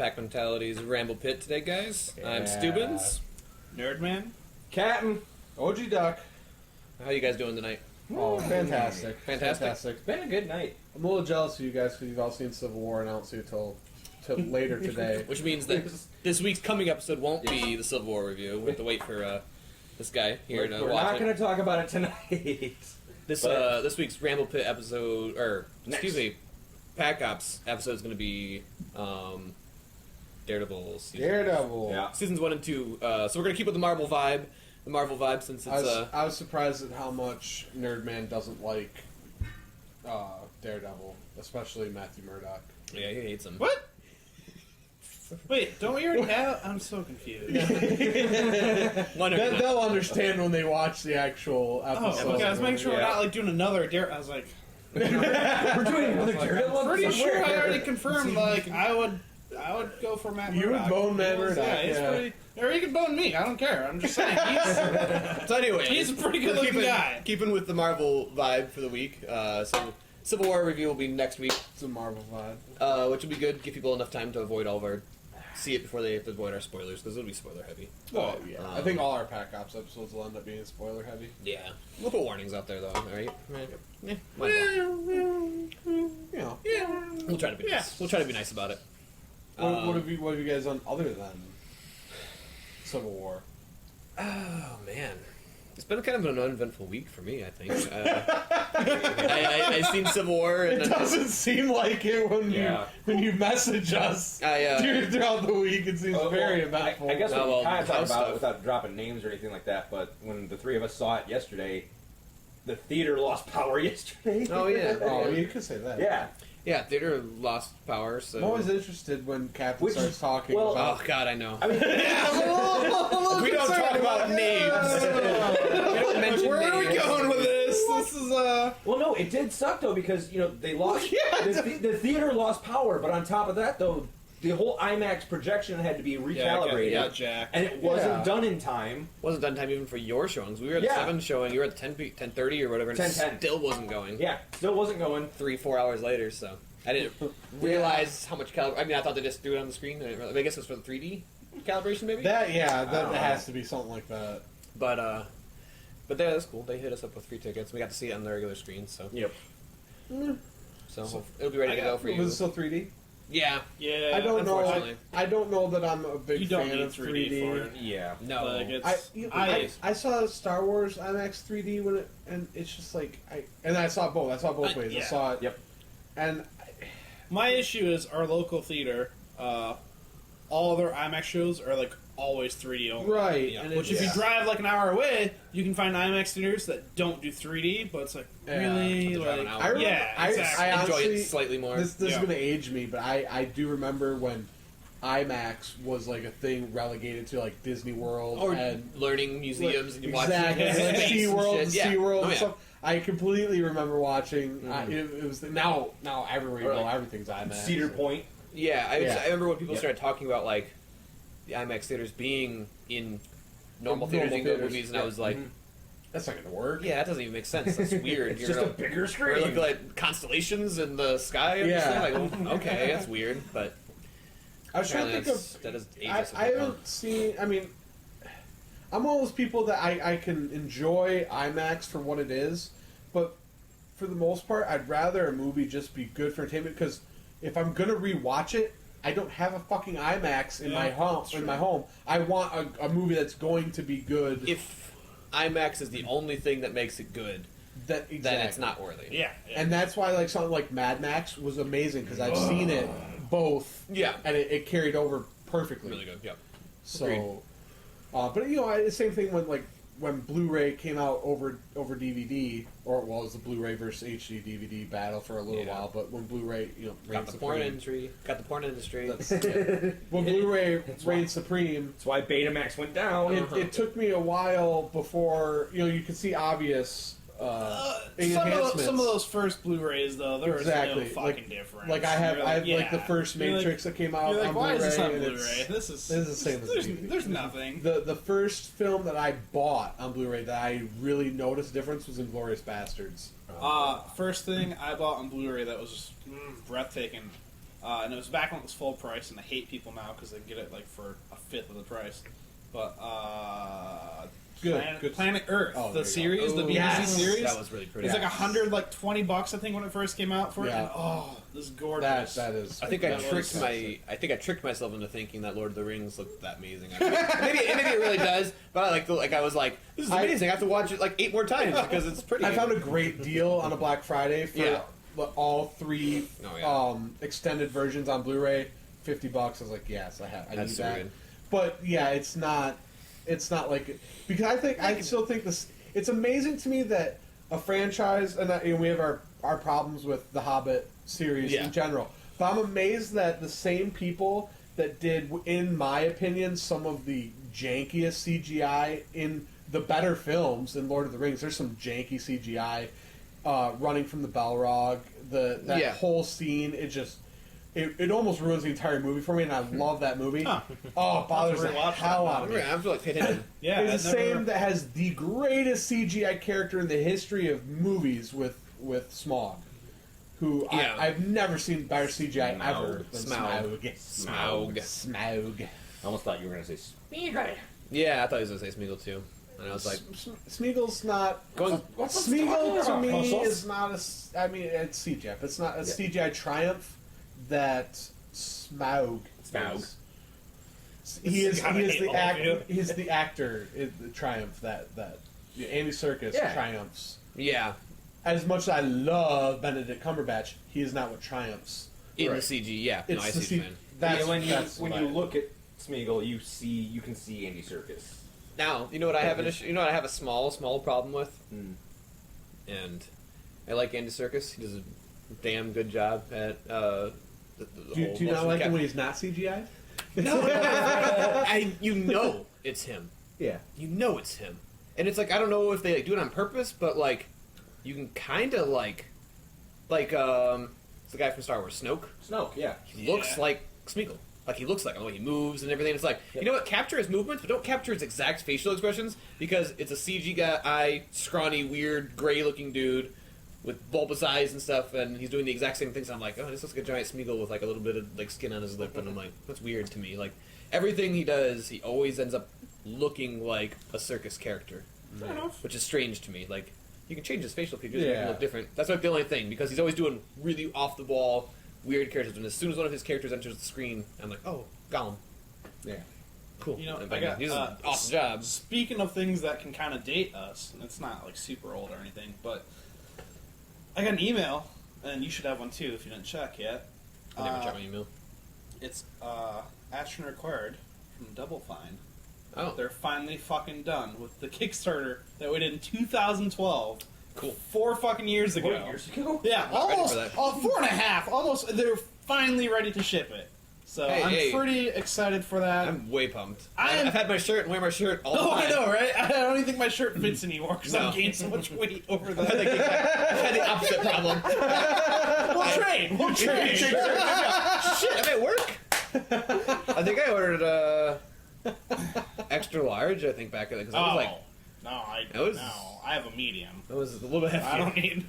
Pack Mentality's Ramble Pit today, guys. I'm Stubbins. Nerdman. Captain. OG Duck. How you guys doing tonight? Oh, fantastic. Fantastic? It's been a good night. I'm a little jealous of you guys because you've all seen Civil War and I don't see it till later today. Which means that this week's coming episode won't be the Civil War review. We have to wait for this guy here to We're watch not it. going to talk about it tonight. This week's Ramble Pit episode, Pack Ops episode is going to be Daredevil season. Daredevil. Yeah. Seasons 1 and 2. So we're going to keep with the Marvel vibe. The Marvel vibe since it's... I was surprised at how much Nerdman doesn't like Daredevil, especially Matthew Murdock. Yeah, he hates him. What? Wait, don't we already have... I'm so confused. They'll understand when they watch the actual episode. Oh, okay, I was making sure we're not like doing another Daredevil. I was like... We're doing another Daredevil. Pretty sure I already confirmed, like, I would go for Matt Murdock. You would bone Matt Murdock, Yeah, he's pretty... Or he could bone me, I don't care. I'm just saying, So anyway, he's a pretty good looking guy. Keeping with the Marvel vibe for the week, so Civil War review will be next week, It's a Marvel vibe. which will be good. Give people enough time to avoid all of our see it before they have to avoid our spoilers because it'll be spoiler heavy. Oh, yeah. I think all our Pack Ops episodes will end up being spoiler heavy. Yeah, we'll put warnings out there though, right? Yeah, might as well. Yeah. We'll try to be nice. We'll try to be nice about it. What have you guys done other than Civil War? Oh man, it's been kind of an uneventful week for me. I think I seen Civil War. And It doesn't seem like it when you message us throughout the week. It seems very eventful. I guess we well, kind of talk house about stuff. it without dropping names or anything like that, but when the three of us saw it yesterday, the theater lost power yesterday. Oh yeah. Oh, you could say that. Yeah. Yeah, theater lost power. So I'm always interested when Captain Which starts is- talking well, about. oh god, I know. I mean, We don't talk about names. We don't mention Where are we names. going with this? This is, well, no, it did suck though because they lost. The theater lost power, but on top of that, though, the whole IMAX projection had to be recalibrated. Yeah, Jack. And it wasn't done in time. Wasn't done time even for your showings. We were at the 7 showing. You were at 10:30 or whatever. And 10:10. it still wasn't going. Yeah, still wasn't going. 3-4 hours later. So I didn't realize how much I mean, I thought they just threw it on the screen. I guess it was for the 3D calibration, maybe. That has to be something like that. But yeah, that's cool. They hit us up with free tickets. We got to see it on the regular screen. So Yep. so it'll be ready to go for you. Was it still 3D? Yeah. Yeah, I don't know. unfortunately. I don't know that I'm a big You don't fan need of 3D for it. Yeah. No. Like, it's, I saw Star Wars IMAX 3D when it, and it's just like I saw both. I saw both ways. yeah. I saw it. Yep. And my issue is our local theater, all other IMAX shows are like always 3D only. right. Yeah. And Which if you drive like an hour away, you can find IMAX theaters that don't do 3D, but it's like, really? Have to drive Like, an hour. I remember, yeah, exactly. I Enjoy honestly, it slightly more. This is Yeah. going to age me, but I do remember when IMAX was like a thing relegated to like Disney World Or and learning museums and you watch exactly it. like Space and SeaWorld, shit. Yeah. SeaWorld Oh, and yeah. stuff. I completely remember watching. It was now everywhere you Or go, like everything's IMAX. Cedar Point. Yeah, I remember when people Yep. started talking about like the IMAX theaters being in normal Normal theaters, you can go to theaters, movies, and yeah. I was like, That's not going to work. yeah, that doesn't even make sense. That's weird. It's You're just a gonna- bigger We're screen. looking at constellations in the sky. And Yeah. like, oh, okay, that's weird, but I was trying to apparently think of. that is I ages haven't seen. I mean, I'm one of those people that I can enjoy IMAX for what it is, but for the most part, I'd rather a movie just be good for entertainment. Because if I'm gonna rewatch it, I don't have a fucking IMAX in my home. that's In true. my home, I want a movie that's going to be good. If IMAX is the only thing that makes it good, then it's not worthy. Yeah. And that's why like something like Mad Max was amazing because I've seen it both. Yeah. and it carried over perfectly. Really good. Yep. So, but the same thing when Blu-ray came out over DVD, or well, it was the Blu-ray versus HD DVD battle for a little Yeah. while. But when Blu-ray, Got reigned the porn supreme, industry. Got the porn industry. when Blu-ray reigned supreme, That's why Betamax went down. it took me a while before you could see obvious enhancements. Some of those first Blu-rays though, there was Exactly. no fucking difference. Like I have You're like the first You're Matrix that came out You're like, on why Blu-ray. is this on and Blu-ray? This is the same as DVD. There's nothing. The first film that I bought on Blu-ray that I really noticed the difference was Inglourious Bastards. First thing I bought on Blu-ray that was just breathtaking. and it was back when it was full price, and I hate people now because they can get it like for a fifth of the price. But Good. Planet Earth, Oh, the there you series, go. the BBC yes. series. That was really pretty. It's like $120 I think when it first came out for it. Yeah. And, oh, this is gorgeous. That is. I think I tricked myself into thinking that Lord of the Rings looked that amazing. Maybe it really does, but I was like, this is amazing. I have to watch it like 8 more times because it's pretty. I found a great deal on a Black Friday for all 3 extended versions on Blu-ray, $50. I was like, yes, I need so that. good. But yeah, it's not like because I still think this. It's amazing to me that a franchise, and we have our problems with the Hobbit series in general. But I'm amazed that the same people that did, in my opinion, some of the jankiest CGI in the better films in Lord of the Rings. There's some janky CGI running from the Balrog. That whole scene, it almost ruins the entire movie for me, and I love that movie. Huh. Oh, it bothers the Rewatch hell that out of me. I'm like paid attention. Yeah, It's the same that has the greatest CGI character in the history of movies with Smaug, who I've never seen better CGI ever than Smaug. Smaug. I almost thought you were going to say Smeagol. Yeah, I thought he was gonna say Smeagol too, and I was like, Smeagol's not. What's Smeagol to me Puzzles? is not a. I mean, it's CGI. But it's not a CGI triumph that Smaug. Smaug. He is Gotta hate the all of you. he's the actor in the triumph that Andy Serkis triumphs. yeah, As much as I love Benedict Cumberbatch, he is not what triumphs. in the CG. Yeah, no, I see what you're saying. That's when what you look at Smeagol, you can see Andy Serkis. Now, you know what I have an issue. You know what I have a small problem with, and I like Andy Serkis. He does a damn good job at the Do whole you not motion like him cap- when he's not CGI? No, you know it's him. Yeah. You know it's him, and it's like I don't know if they like do it on purpose, but like you can kind of like it's the guy from Star Wars, Snoke. Yeah. He looks like Smeagol. Like he looks like the way he moves and everything. It's like you know what? Capture his movements, but don't capture his exact facial expressions because it's a CG guy, scrawny, weird, gray-looking dude with bulbous eyes and stuff, and he's doing the exact same things. And I'm like, oh, this looks like a giant Smeagol with like a little bit of like skin on his lip, and I'm like, that's weird to me. Like everything he does, he always ends up looking like a circus character, Fair enough. which is strange to me. Like you can change his facial features to make him Yeah. look different. That's like the only thing because he's always doing really off the wall, weird characters. And as soon as one of his characters enters the screen, I'm like, oh, Gollum. Yeah. Cool. You know, And I got he's an awesome job. Speaking of things that can kind of date us, and it's not like super old or anything, but I got an email, and you should have one too if you didn't check yet. I never check my email. It's action required from Double Fine. Oh, They're finally fucking done with the Kickstarter that we did in 2012. cool. 4 fucking years ago. 4 years ago? Yeah, Not ready almost. for that. 4.5. Almost. They're finally ready to ship it. So Hey. I'm pretty excited for that. I'm way pumped. I'm- I've had my shirt and wear my shirt all the Oh, time. I know, right? I don't even think my shirt fits anymore because No. I've gained so much weight over I've had, that. I've had the opposite problem. We'll trade. Shit, I'm at work. I think I ordered extra large. I think back because I was like, No, I have a medium. it was a little bit I hefty. don't need.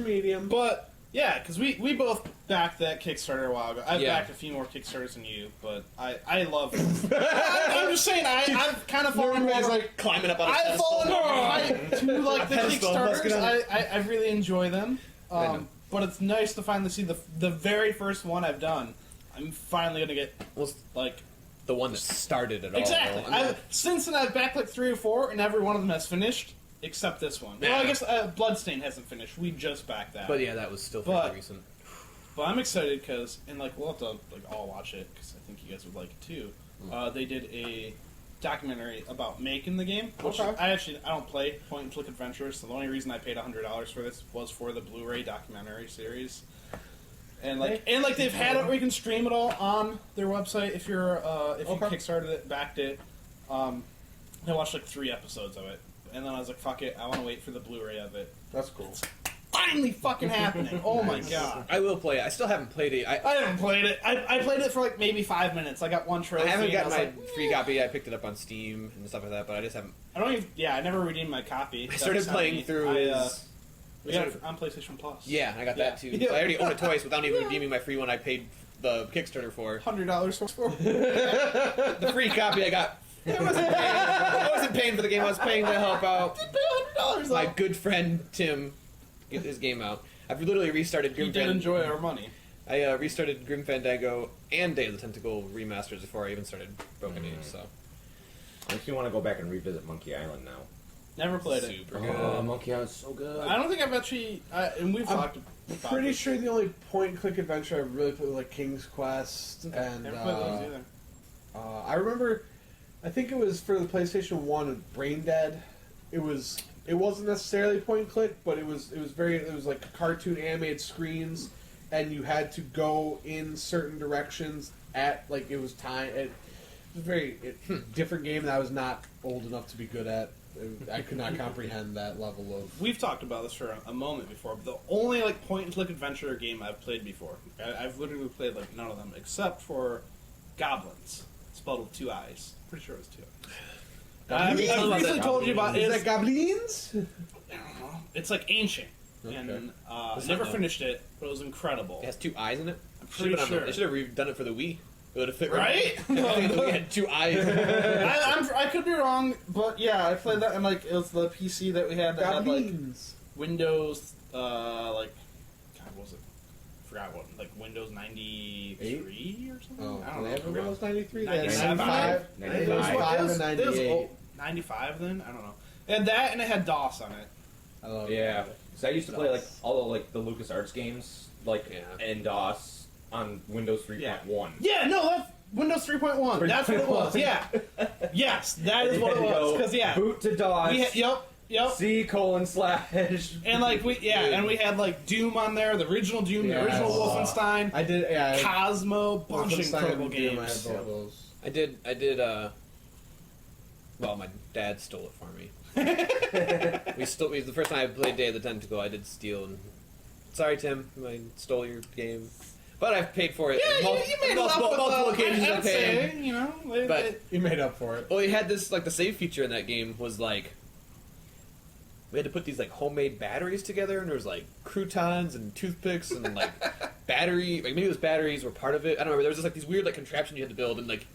Medium. But yeah, because we both backed that Kickstarter a while ago. I've Yeah. backed a few more Kickstarters than you, but I love. I'm just saying I've kind of fallen more. like climbing up on a I've pedestal. fallen more to like the pedestal, let's get Kickstarters. on. I really enjoy them. I know. But it's nice to finally see the very first one I've done. I'm finally gonna get Well, like the one that started it all. exactly. I mean, Since then I've backed like 3 or 4, and every one of them has finished except this one. Well, I Yeah. guess Bloodstain hasn't finished. We just backed that. but yeah, that was still But- fairly recent. But I'm excited because, and like we'll have to like all watch it because I think you guys would like it too. They did a documentary about making the game, which Okay. I don't play point and click adventures, so the only reason I paid $100 for this was for the Blu-ray documentary series. And like they've had it where you can stream it all on their website if you're if you kickstarted it, backed it. I watched like 3 episodes of it, and then I was like, fuck it, I want to wait for the Blu-ray of it. That's cool. Finally fucking happening! Oh my god. I will play it. I still haven't played it. I haven't played it. I played it for like maybe 5 minutes. I got one trophy. I haven't and gotten was my like, free copy. I picked it up on Steam and stuff like that, but I just haven't. I don't even. Yeah, I never redeemed my copy. I started playing through his. We got it on PlayStation Plus. Yeah, I got that too. Yeah. So I already own it twice without even redeeming my free one I paid the Kickstarter for. $100 for The free copy I got. I wasn't paying for the game. I was paying to help out Did pay $100 my though. good friend Tim get his game out. I've literally restarted He Grim did Fandango. enjoy our money. I restarted Grim Fandango and Day of the Tentacle remasters before I even started Broken Age. So Makes me want to go back and revisit Monkey Island now. Never played it. super good. Oh, Monkey Island's so good. I don't think I've actually. And we've I'm talked about Pretty this. sure the only point-and-click adventure I really played was like King's Quest, and Never played those either. I remember, I think it was for the PlayStation 1, Brain Dead. It wasn't necessarily point-and-click, but it was like cartoon animated screens, and you had to go in certain directions at, like, it was time. It was a very different game that I was not old enough to be good at. I could not comprehend that level of... We've talked about this for a moment before, but the only like point-and-click adventure game I've played before, I've literally played like none of them except for Goblins, spelled with 2 I's. Pretty sure it was 2 I's. I've briefly told you about it. Is that Goblins? I don't know. It's like ancient, and I never finished it, but it was incredible. It has 2 eyes in it. I'm pretty sure. They should have redone it for the Wii. It would have fit Right? The Wii had 2 eyes. I could be wrong, but yeah, I played that, and like it was the PC that we had that had like Goblins. Windows, like, God, what was it? I forgot what, like Windows 93 or something? Oh, I don't they know. have a Windows 93? They had 97? 95. 95. It was 5 and It was 98. old. 95 then? I don't know. And that, and it had DOS on it. I love Yeah, it. so I used to play like all the like the LucasArts games, like Yeah. and DOS on Windows 3.1. Yeah, no, that's Windows 3.1. That's what it was. Yeah. Yes, that is what it was. Because, yeah. boot to DOS. We had, yep. C:// And like and we had like Doom on there, the original Doom, the original Wolfenstein, I did, yeah. Cosmo, bunch of Wolfenstein incredible and Doom, I games. had both of those. I did, well, my dad stole it for me. The first time I played Day of the Tentacle, I did steal, and sorry, Tim, I stole your game. But I've paid for it. Yeah, you made it up multiple occasions I I'd paid. say, you know. But You made up for it. well, he had this, like, the save feature in that game was like, we had to put these like homemade batteries together, and there was like croutons and toothpicks and like battery, like maybe those batteries were part of it. I don't remember. There was just like these weird like contraptions you had to build, and like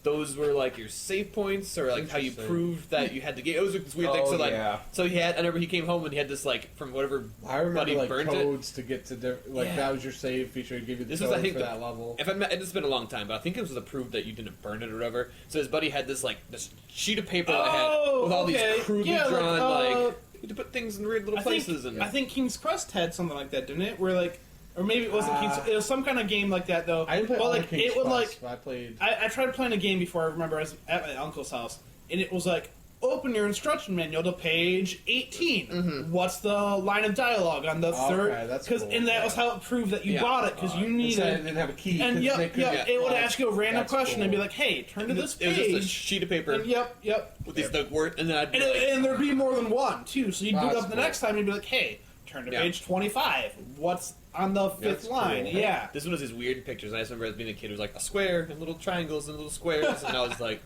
those were like your save points or like how you Interesting. proved that you had to get. It was like this weird thing. So like, yeah. so he had. I remember he came home and he had this like from whatever. I remember buddy like burned codes to get to like Yeah. that was your save feature. It gave you the This codes was, I think, for the- that level. If it's been a long time, but I think it was to prove that you didn't burn it or whatever. So his buddy had this like this sheet of paper that had with all these crudely drawn like you had to put things in weird little places. I think King's Quest had something like that, didn't it? Where like, or maybe it wasn't King's. It was some kind of game like that though. I didn't play but all like King's it would Quest, like. but I played. I tried playing a game before. I remember I was at my uncle's house, and it was like, open your instruction manual to page 18. What's the line of dialogue on the third? that's Cause, cool. and that was how it proved that you Yeah. bought it because you It needed. said it didn't have a key. And 'cause yep, they yep, couldn't- it would ask you a random That's question and be cool. like, "Hey, turn to this it was just a page." sheet of paper And yep. with these the word, and then I'd And, and there'd be more than one too. So you'd Wow, boot that's up the cool. next time and you'd be like, "Hey, turn to Yeah. page 25. What's on the fifth That's line?" cool. Yeah. This one was these weird pictures. And I just remember as being a kid, it was like a square and little triangles and little squares, and I was like,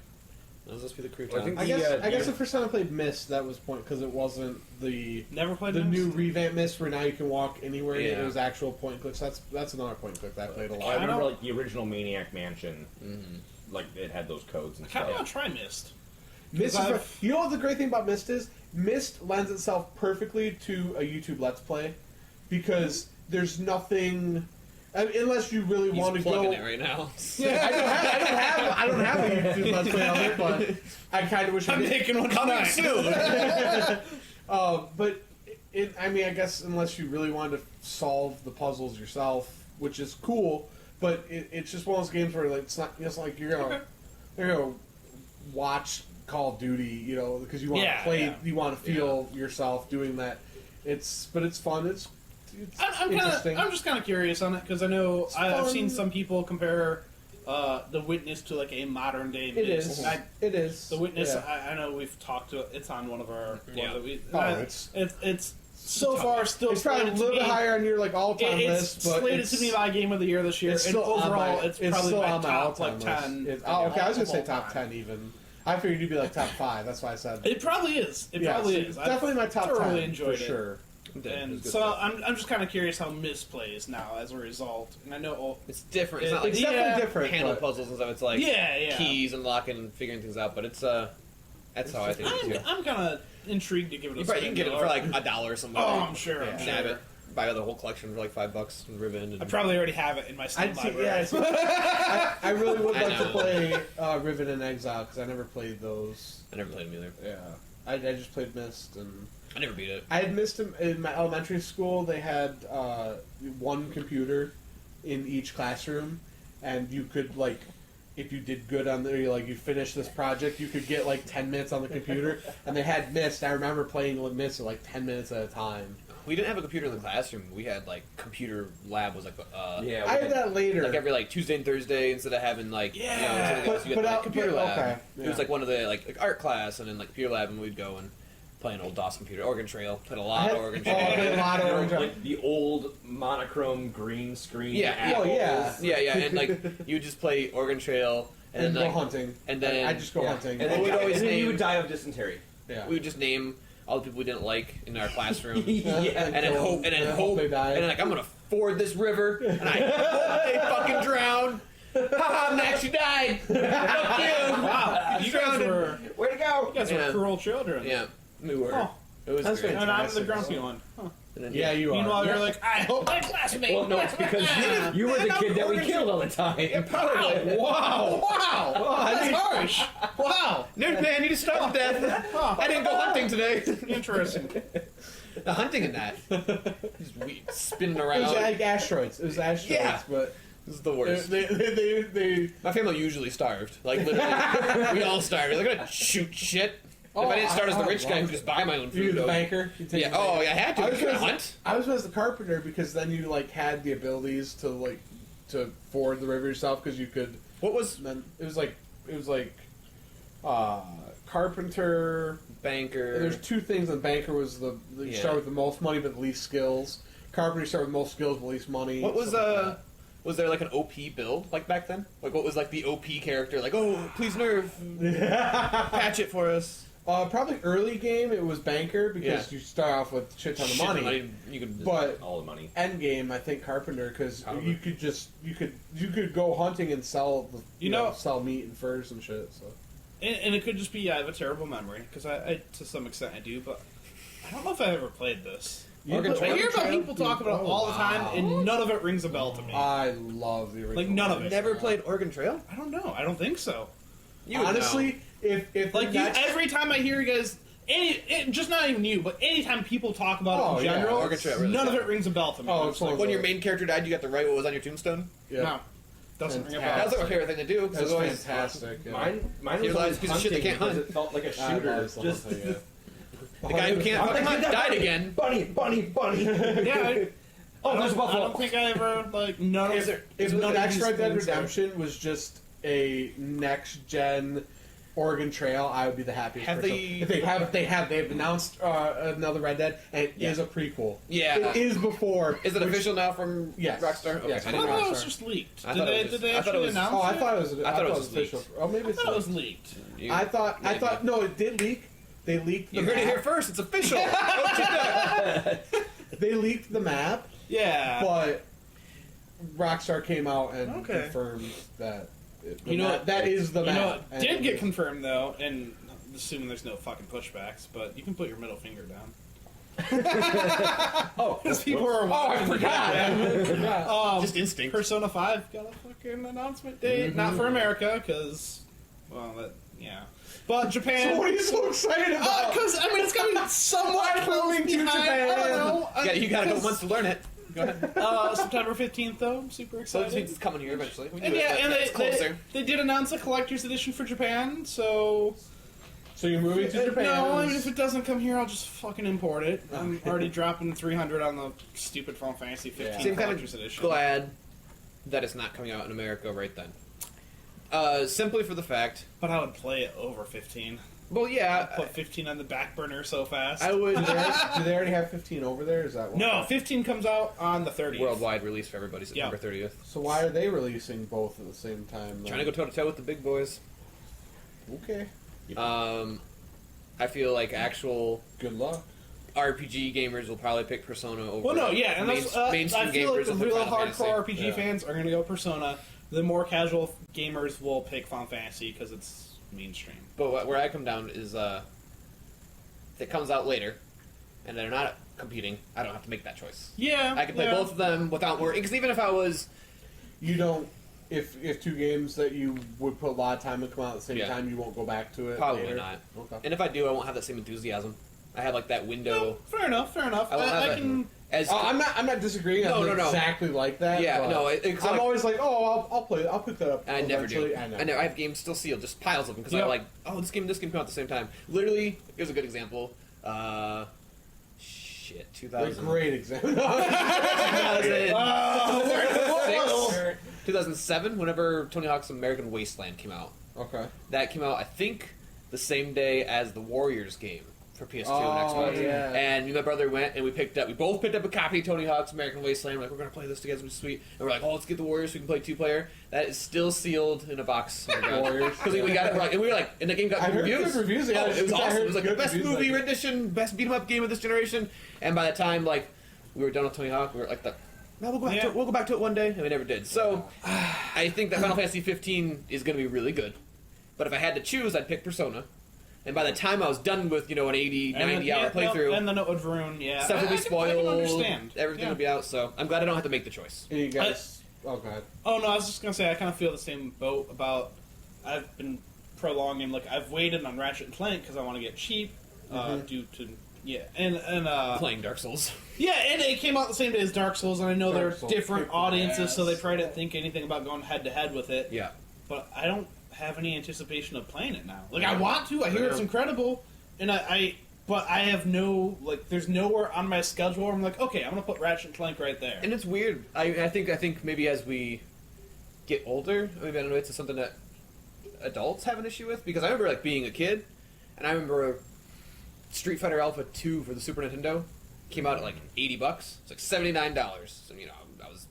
"Those must be the crouton." Well, I think I guess. I guess yeah. the first time I played Myst, that was point because it wasn't the Never played the Myst? new revamp Myst where now you can walk anywhere. Yeah. It was actual point and clicks. That's another point and click that I played a I lot. remember like the original Maniac Mansion, like it had those codes and I kind of stuff. want to try Myst. Myst I've- is, you know what the great thing about Myst is? Myst lends itself perfectly to a YouTube Let's Play because there's nothing. I mean, unless you really He's want to plugging go. it right now. Yeah, I don't have a YouTube Let's Play of it, but I kind of wish I I'm did. making one Coming tonight. soon. But I mean, I guess unless you really wanted to solve the puzzles yourself, which is cool, but it's just one of those games where like, it's not like you're gonna watch Call of Duty, you know, because you want Yeah, to play, yeah. you want to feel yourself doing that. But it's fun. It's I'm interesting. just kind of curious on it because I know I've fun. seen some people compare The Witness to like a modern day. It Myst. is. I- It is. The Witness. Yeah. I know we've talked to. It's on one of our. Yeah. One that we, Oh, it's so far still It's probably a slated little to bit be- higher on your like all-time It's list, but slated it's to be my game of the year this year, It's and still on overall, my, it's probably still my on my top all-time like list. 10. Oh, okay, I was gonna say of all top time. 10 even. I figured you'd be like top 5. That's why I said. It probably is. It Yeah, probably so is. Definitely my top 10. thoroughly enjoyed for it. sure. And good so stuff. I'm just kind of curious how Myst plays now as a result. And I know It's different. It's not like It's definitely different. handle but puzzles and stuff. It's like Yeah. keys and locking and figuring things out. But it's that's how I think it too. I'm kind of intrigued to give it a You spin. can get it though. for like $1 or something. Oh, I'm sure. I'm Nab sure. it. Buy the whole collection for like $5 and Riven. And I probably already have it in my Steam I'd see, library. yeah, I really would I like to know. play Riven and Exile because I never played those. I never played them either. Yeah, I just played Myst, and I never beat it. I had Myst in my elementary school. They had one computer in each classroom, and you could like, if you did good on there, like you finished this project, you could get like 10 minutes on the computer. And they had Myst. I remember playing with Myst at like 10 minutes at a time. We didn't have a computer in the classroom. We had like computer lab was like Yeah, I had that later. like every like Tuesday and Thursday instead of having like Yeah. something else, you had, But like, computer lab. okay, It yeah. was like one of the like art class and then like computer lab and we'd go and play an old DOS computer. Oregon Trail. Played a lot of Oregon Trail. I played a lot of Oregon Trail. like the old monochrome green screen. Yeah, apples. yeah, and like you would just play Oregon Trail and, and then go like, hunting. and then I just go Yeah. hunting. And then, we'd always and then you name- would die of dysentery. yeah. we would just name all the people we didn't like in our classroom. Yeah. And then hope, they and die. then like I'm gonna ford this river, and I hope they fucking drown. Haha, Max, you died. Fuck you. Wow, you guys drowned. were Way to go! Yeah. cruel children. Yeah, we were. Huh. It was That's great. And I'm the Fantastic. grumpy one. Huh. And then, Yeah, you are. Meanwhile, you're Yeah. like, I hope my classmate. Well, no, it's because you were the kid that we killed all the time. probably. Wow. Wow, that's harsh. Wow, Nerd man, you just starved to death. Huh. I didn't go hunting today. Interesting. The hunting in that. Just spinning It was around. like asteroids. It was asteroids, Yeah. but This is the worst. they My family usually starved. Like, literally. We all starved. They're gonna shoot shit. If I didn't start as the rich guy who just buy my own you food. the though. banker. You take Yeah. the Oh, banker. yeah, I had to. I I was was gonna- hunt. I was as the carpenter because then you like had the abilities to like to ford the river yourself because you could. What was And then it was like carpenter. banker? There's two things. And banker was you Yeah. start with the most money but the least skills. Carpenter you start with the most skills but least money. What was something like Was there like an OP build like back then? Like what was like the OP character? Like oh please nerf, that? patch it for us. Probably early game it was banker because Yeah. you start off with a shit ton of Shit, money. You could. But All the money. end game, I think carpenter because Probably. you could go hunting and sell You know- sell meat and furs and shit. So And it could just be I have a terrible memory because I to some extent I do, but I don't know if I ever played this. Oregon I Trail? hear about people talk about it all the time, and none of it rings a bell to me. I love the original. Like, none of it. Never played Oregon Trail. I don't know. I don't think so. You would Honestly, if Like the next, every time I hear you guys, just not even you, but anytime people talk about Oh, it in yeah, general, Oregon Trail really none of does. it rings a bell to me. Oh, I'm it's just like, like- when your main character died, you got to write what was on your tombstone. yeah, no, doesn't ring a That was bell. like my favorite thing to do. 'Cause that's it was always fantastic. Yeah. Mine You was realize always piece of shit they hunting can't because hunt. it felt like a I shooter. love the Just hunting, yeah. the guy who can't I'm fucking like, hunt that died bunny, again. Bunny. Yeah. Oh, there's a I buffalo. don't think I ever like none of If the none of next these Red Dead things are- Redemption was just a next gen Oregon Trail, I would be the happiest. Have person. they- If they've announced another Red Dead, and it is a prequel. Yeah. It is before. Is it official now from Yes. Rockstar? Okay, Yes. I I didn't thought know. it was just leaked. I Did thought it they, was did they just- I thought actually it was- announce Oh, I it? thought it was. I thought it was official. leaked. Oh, maybe I it's. thought it leaked. was leaked. You- I thought. maybe. No, it did leak. They leaked the You heard it map. here first. It's official. Oh, check it out. They leaked the map, Yeah. but Rockstar came out and Okay. confirmed that. You know what- that is the You map. know, it did And- get confirmed though, and assuming there's no fucking pushbacks, but you can put your middle finger down. Oh, Because people are Oh, I watching. forgot. Just instinct. Persona 5 got a fucking announcement date. Not for America, because, well, yeah. But Japan. So what are you so excited about? Because, I mean, it's going to be somewhat close Moving to behind. Japan. I don't know. Yeah, you got a couple Because, months to learn it. Go ahead. September 15th, though. I'm super So excited. this means it's coming here eventually. We knew And it, yeah, but and it's closer. they did announce a collector's edition for Japan, so... So you're moving to Japan? No, I mean, if it doesn't come here, I'll just fucking import it. I'm already dropping $300 on the stupid Final Fantasy 15 See, I'm kind collector's of edition. glad that it's not coming out in America right then. Simply for the fact. But I would play it over 15. Well, yeah. Put 15 on the back burner so fast. I would. Do they already have 15 over there? Is that what? No, 15 comes out on the 30th. Worldwide release for everybody September 30th. So why are they releasing both at the same time? then? Trying to go toe to toe with the big boys. Okay. I feel like actual Good luck. RPG gamers will probably pick Persona over. Well, no, yeah, and that's, mainstream I feel like gamers the will pick real Final Fantasy. hardcore RPG Yeah. fans are going to go Persona. The more casual gamers will pick Final Fantasy because it's mainstream. But where I come down is if it comes out later, and they're not competing, I don't have to make that choice. Yeah, I can play both of them without worrying. Because even if I was... You don't. If two games that you would put a lot of time in come out at the same Yeah. time, you won't go back to it. Probably later? not. Okay. And if I do, I won't have that same enthusiasm. I have like that window... No, fair enough. I won't have I that. can. As I'm not disagreeing. No, I'm no, no. exactly like that. Yeah, but no, I'm always like, oh, I'll play it. I'll pick that up. I never do. eventually. I have games still sealed, just piles of them, because Yep. I'm like, oh, this game come out at the same time. Literally, here's a good example. 2000. Great example. 2007, whenever Tony Hawk's American Wasteland came out. Okay. That came out, I think, the same day as the Warriors game for PS2 Oh, and Xbox. yeah. And me and my brother went, and we both picked up a copy of Tony Hawk's American Wasteland. We're like, we're going to play this together, it's sweet. And we're like, oh, let's get the Warriors so we can play two-player. That is still sealed in a box. Warriors. Because we got it, and we were like, and the game got I good heard reviews. good reviews, yeah. Oh, it was I awesome. heard It was like the good best reviews, movie like- rendition, best beat-em-up game of this generation. And by the time, like, we were done with Tony Hawk, we were like, no, we'll go back to it. We'll go back to it one day, and we never did. So, I think that Final Fantasy 15 is going to be really good. But if I had to choose, I'd pick Persona. And by the time I was done with, an 80, 90-hour playthrough, and then it would ruin. Yeah, stuff will be I spoiled. can understand. Everything will be out. So I'm glad I don't have to make the choice. And you guys. Oh, go ahead. Oh no, I was just gonna say I kind of feel the same boat about. I've been prolonging. Like I've waited on Ratchet and Clank because I want to get cheap. Due to and Playing Dark Souls. yeah, and it came out the same day as Dark Souls, and I know Dark they're Souls different kicked audiences, ass. so they probably didn't think anything about going head to head with it. Yeah. But I don't have any anticipation of playing it now. Like I want to. I hear it's Yeah. incredible, and but I have no there's nowhere on my schedule where I'm like, okay, I'm gonna put Ratchet and Clank right there. And it's weird. I think maybe as we get older, maybe I don't know, it's something that adults have an issue with. Because I remember being a kid, and I remember Street Fighter Alpha 2 for the Super Nintendo came out at $80. It's $79. And I was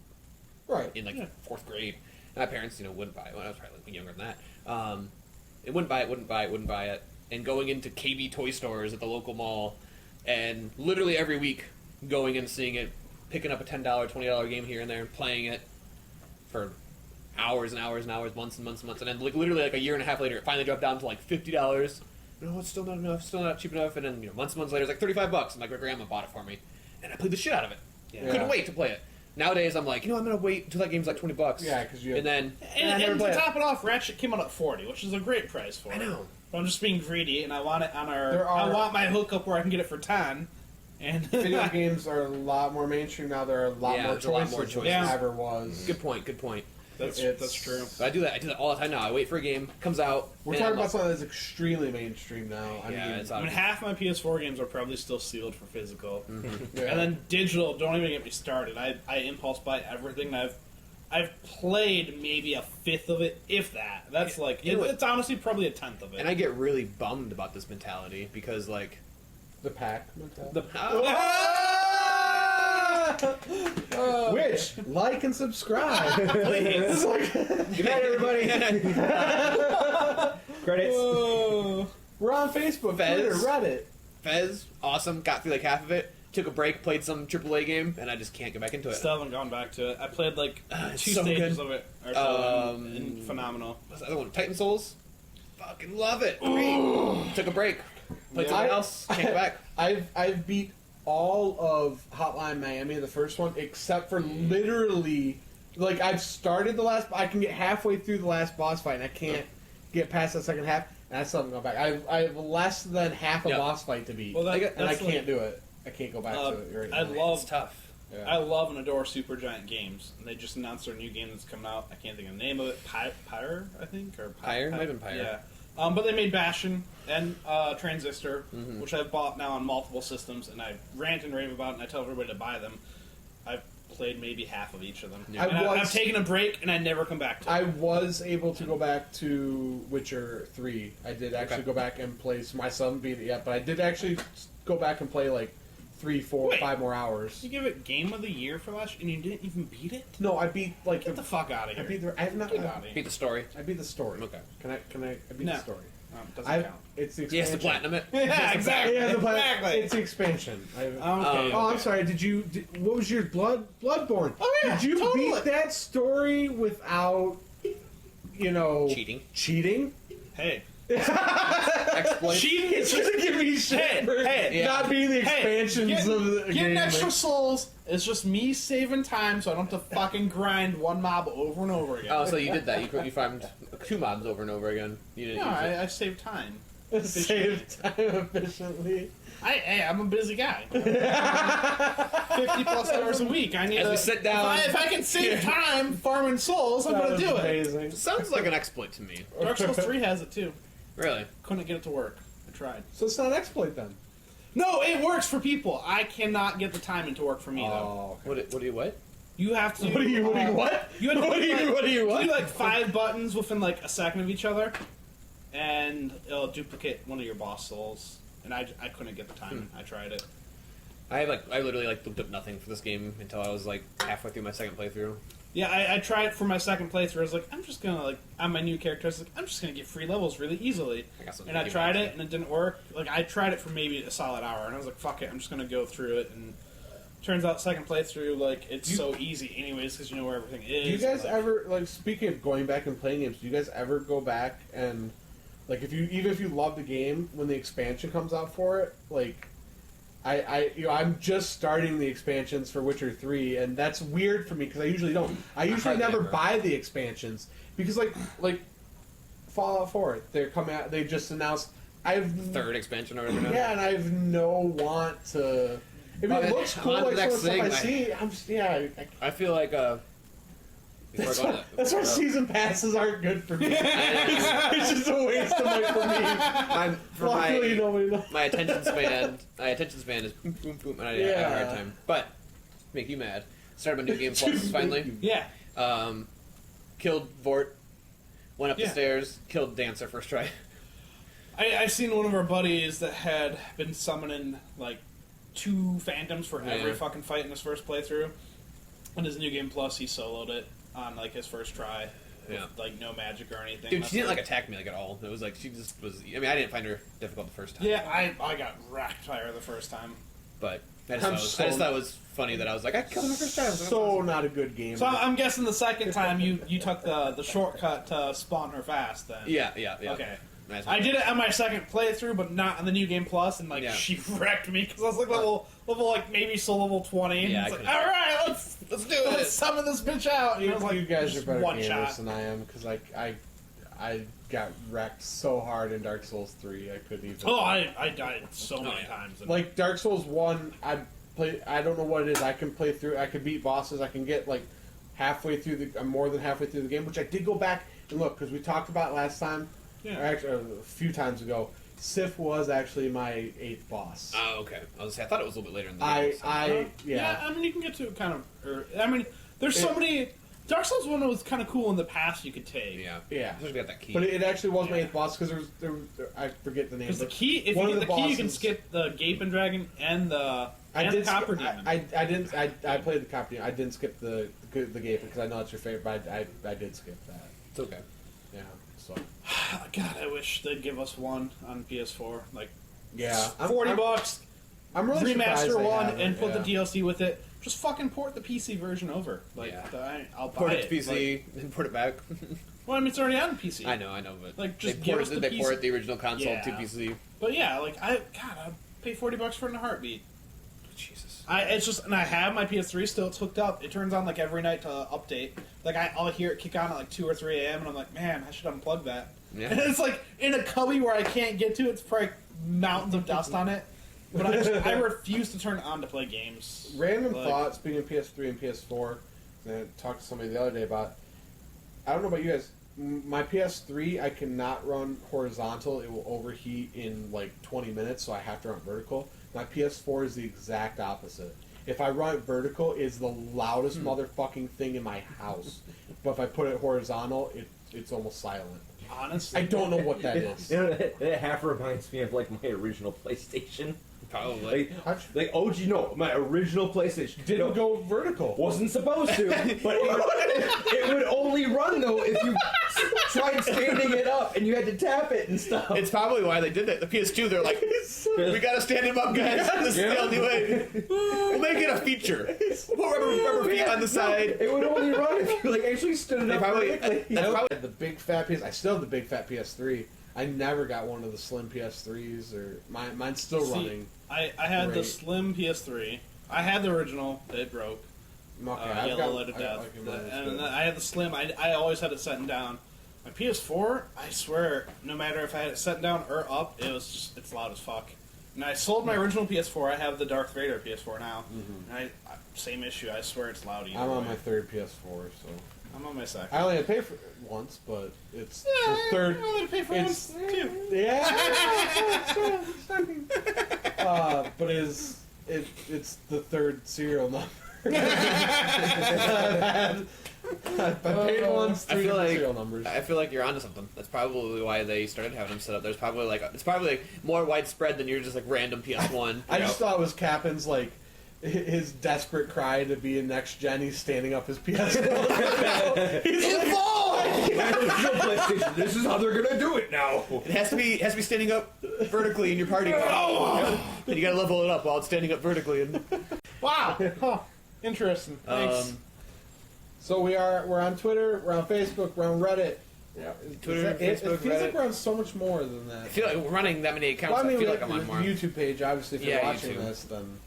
Right. in 4th grade. And my parents, wouldn't buy it. Well, I was probably younger than that. It wouldn't buy it. And going into KB toy stores at the local mall, and literally every week going and seeing it, picking up a $10, $20 game here and there, and playing it for hours and hours and hours, months and months and months, and then literally a year and a half later, it finally dropped down to $50. No, it's still not enough, still not cheap enough, and then months and months later, it's $35, and my great grandma bought it for me, and I played the shit out of it. Yeah. Couldn't wait to play it. Nowadays, I'm like, I'm gonna wait until that game's $20. Yeah, because you. and then And, I never and play to it. top it off, Ratchet came out at $40, which is a great price for it. I know. But I'm just being greedy, and I want it on There I are- want my hookup where I can get it for 10. And Video games are a lot more mainstream now. There are a lot Yeah, more there's a lot choices more than choices. there Yeah. ever was. Good point. that's It's- true. But I do that all the time now. I wait for a game, comes out. We're and talking I'm about something that's extremely mainstream now. Yeah, it's I mean, half my PS4 games are probably still sealed for physical, yeah. and then digital. Don't even get me started. I impulse buy everything. And I've played maybe a fifth of it, if that. That's it's honestly probably a tenth of it. And I get really bummed about this mentality because the pack. mentality. Which like and subscribe. Please. Good night, everybody. Credits. Whoa. We're on Facebook, Fez. Twitter, Reddit. Fez, awesome. Got through half of it. Took a break, played some AAA game, and I just can't get back into it. Still haven't gone back to it. I played it's 2 so stages good. of it, or so, and phenomenal. What's the other one? Titan Souls. Fucking love it. Great. Took a break. Played something else. Can't go back. I've beat all of Hotline Miami, the first one, except for literally, I've started I can get halfway through the last boss fight, and I can't get past the second half, and I still haven't gone back. I have less than half a Yeah. boss fight to beat, Well, and I that's can't do it. I can't go back to it right I now. love It's tough. Yeah. I love and adore Supergiant Games, and they just announced their new game that's coming out. I can't think of the name of it. Pyre, I think, or Pyre? Might have been Pyre. Yeah, but they made Bastion and Transistor, which I've bought now on multiple systems, and I rant and rave about, it, and I tell everybody to buy them. I've played maybe half of each of them. Yeah. And I've taken a break, and I never come back to it. I was able to go back to Witcher 3. I did actually Okay. go back and play. My son beat it yet, but I did actually go back and play 3, 4, Wait. 5 more hours. You give it Game of the Year for last, and you didn't even beat it? No, I beat Get the fuck out of I here. beat the. I have not. Get out of here. Beat the story. I beat the story. Okay. Can I? I beat No. the story. Doesn't count. It's the He has to expansion. platinum it. Yeah, exactly. Yeah, Exactly. it's the expansion. Okay. Oh, I'm sorry. What was your Bloodborne? Oh, yeah, Did you totally. beat that story without, Cheating. Hey. Exploit. Cheating It's is gonna give me shit for not being the expansions of the getting game. extra souls is just me saving time so I don't have to fucking grind one mob over and over again. Oh, so you did that. You farmed 2 mobs over and over again. You didn't No, use it. I saved time. Save time efficiently. I'm a busy guy. 50 plus hours a week. I need As to we sit down. If I can save time farming souls, I'm gonna do it. Amazing. Sounds like an exploit to me. Dark Souls 3 has it too. Really? Couldn't get it to work. I tried. So it's not an exploit then. No, it works for people. I cannot get the timing to work for me though. Oh. What do you what? You have to. What do you what? You have to What do you what? do like 5 buttons within like a second of each other, and it'll duplicate one of your boss souls. And I couldn't get the timing. I tried it. I literally looked up nothing for this game until I was halfway through my second playthrough. Yeah, I tried it for my second playthrough. I was like, I'm just gonna on my new character. I was like, I'm just gonna get free levels really easily. And I tried it, and it didn't work. I tried it for maybe a solid hour, and I was like, fuck it, I'm just gonna go through it. And turns out second playthrough, it's so easy, anyways, because you know where everything is. Do you guys ever speaking of going back and playing games? Do you guys ever go back and if you love the game when the expansion comes out for it? I'm just starting the expansions for Witcher 3, and that's weird for me because I usually don't. I usually never buy the expansions because Fallout 4, they're coming out. They just announced. Third expansion or whatever. Yeah, and I have no want to. I mean, it looks cool. On to the next Some of the stuff I thing, see. I'm just I feel like That's why season passes aren't good for me. it's just a waste of money for me. Luckily, nobody knows. My attention span is boom, boom, boom, and I have a hard time. But make you mad. Started my new game plus finally. Yeah. Killed Vort. Went up the stairs. Killed Dancer first try. I seen one of our buddies that had been summoning 2 phantoms for every fucking fight in his first playthrough. On his new game plus, he soloed it on his first try. Yeah. With, no magic or anything. Dude, she didn't attack me at all. It was she just was. I mean, I didn't find her difficult the first time. Yeah, I got wrecked by her the first time. But I just thought it was funny that I was I killed him the first time. So not a good game. So I'm guessing the second time you took the shortcut to spawn her fast then. Yeah. Okay. I did it on my second playthrough, but not on the new game plus, and she wrecked me because I was level maybe still level 20. And Yeah, it's all right, let's do it. Let's summon this bitch out. You know, guys are better one gamers shot. than I am because I got wrecked so hard in Dark Souls 3 I couldn't even. Oh, I died so many times. Dark Souls 1, I don't know what it is. I can play through. I can beat bosses. I can get halfway through I'm more than halfway through the game, which I did go back and look because we talked about last time. Yeah. Or actually, a few times ago, Sif was actually my 8th boss. Oh, okay. I thought it was a little bit later in the game. Yeah, I mean, you can get to it kind of. There's so many. Dark Souls 1 was kind of cool in the past you could take. Yeah. Yeah. Got that key. But it actually was my 8th boss because there was I forget the name. Because the key, if you get the key, you can skip the Gaping Dragon and the Copper Demon. I played the Copper Demon. I didn't skip the Gaping because I know it's your favorite, but I did skip that. It's okay. Yeah. So. God, I wish they'd give us one on PS4. Yeah, $40. I'm really surprised Remaster they one haven't, and put the DLC with it. Just fucking port the PC version over. I'll buy Port it. it to PC and port it back. Well, I mean, it's already on PC. I know, but just they give us the PC. ported the original console to PC. But yeah, I'd pay $40 for it in a heartbeat. Jesus. And I have my PS3 still. It's hooked up. It turns on every night to update. I'll hear it kick on at 2 or 3 a.m. and I'm like, man, I should unplug that. Yeah. And it's in a cubby where I can't get to. It's probably mountains of dust on it. But I refuse to turn it on to play games. Random thought. Speaking of PS3 and PS4, and I talked to somebody the other day about. I don't know about you guys. My PS3, I cannot run horizontal. It will overheat in 20 minutes, so I have to run vertical. My PS4 is the exact opposite. If I run it vertical, it's the loudest motherfucking thing in my house. But if I put it horizontal, it's almost silent. Honestly, I don't know what that is. That half reminds me of my original PlayStation. Probably. My original PlayStation Didn't go vertical. wasn't supposed to, but it would only run though if you tried standing it up, and and you had to tap it and stuff. It's probably why they did that. The PS2, they're like, we gotta stand him up, guys. This is the only way. We'll make it a feature. We'll put rubber feet on the side. It would only run if you like actually stood it They up probably, vertically. that's probably had the big fat PS. I still have the big fat PS3. I never got one of the slim PS3s, or mine's still running. I had the Great. slim PS3. I had the original. It broke. Okay, I've Yellow got light of death. I can And I had the slim. I always had it setting down. My PS4, I swear, no matter if I had it set down or up, it's loud as fuck. And I sold my original PS4. I have the Darth Vader PS4 now. And I same issue. I swear it's loud. Either I'm on way. my third PS4, so I'm on my second. I only had to pay for it once, but it's the third. I only pay for It's one too. yeah, but it's the third serial number. I paid once, I three feel different like serial numbers. I feel like you're onto something. That's probably why they started having them set up. There's probably it's probably more widespread than your just like random PS1. I just thought it was Cappen's like his desperate cry to be in next gen. He's standing up his PS1. He's like, This is how they're gonna do it now. It has to be standing up vertically in your party. And you gotta level it up while it's standing up vertically. And Wow. Huh. Interesting. Thanks. so we're on Twitter, we're on Facebook, we're on Reddit. Yeah. Twitter, It Facebook, feels like Reddit. we're on so much more than that. I feel like we're running that many accounts. Well, I mean, I feel we like I'm have on the more. YouTube page, obviously, if you're Yeah, watching YouTube. this, then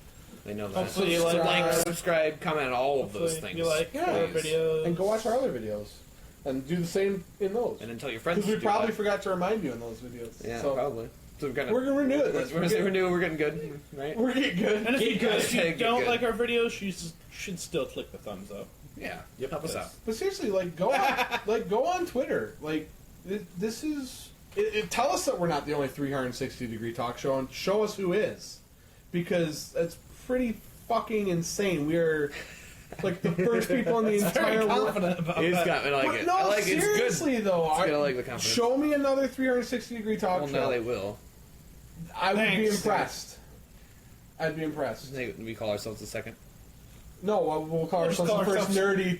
They know that. Hopefully you like subscribe, comment on all of those Hopefully things. you like Yeah. our videos. and go watch our other videos and do the same in those. And then tell your friends. Because we to do probably that. forgot to remind you in those videos. Yeah, so probably. So we're gonna renew it. We're gonna say renew. We're getting good, right? We're getting good. And if you, good. if you Get don't good. like our videos, you should still click the thumbs up. Yeah. Help us out. But seriously, like go on Twitter. Like this is tell us that we're not the only 360-degree talk show, and show us who is, because that's pretty fucking insane. We are like the first people in the entire world. Confident about It's that. got me like But it. no, I like it. It's good. seriously though, It's good. I like the confidence. show me another 360-degree talk Well, show. now they will. I would be Thanks. impressed. I'd be impressed. We call ourselves the second. No, we'll call ourselves call the first ourselves- nerdy.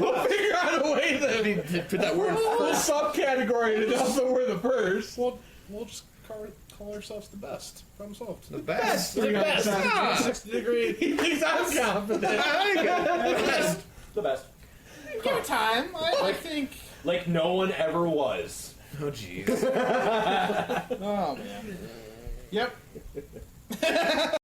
We'll figure out a way to Put that word full first. subcategory to know that we're the first. We'll just call ourselves the best. Problem solved. The best. The best. Ah. 60 degree. He thinks I'm confident. The best. The best. Give it time. I think. Like no one ever was. Oh jeez. Oh man. Yep.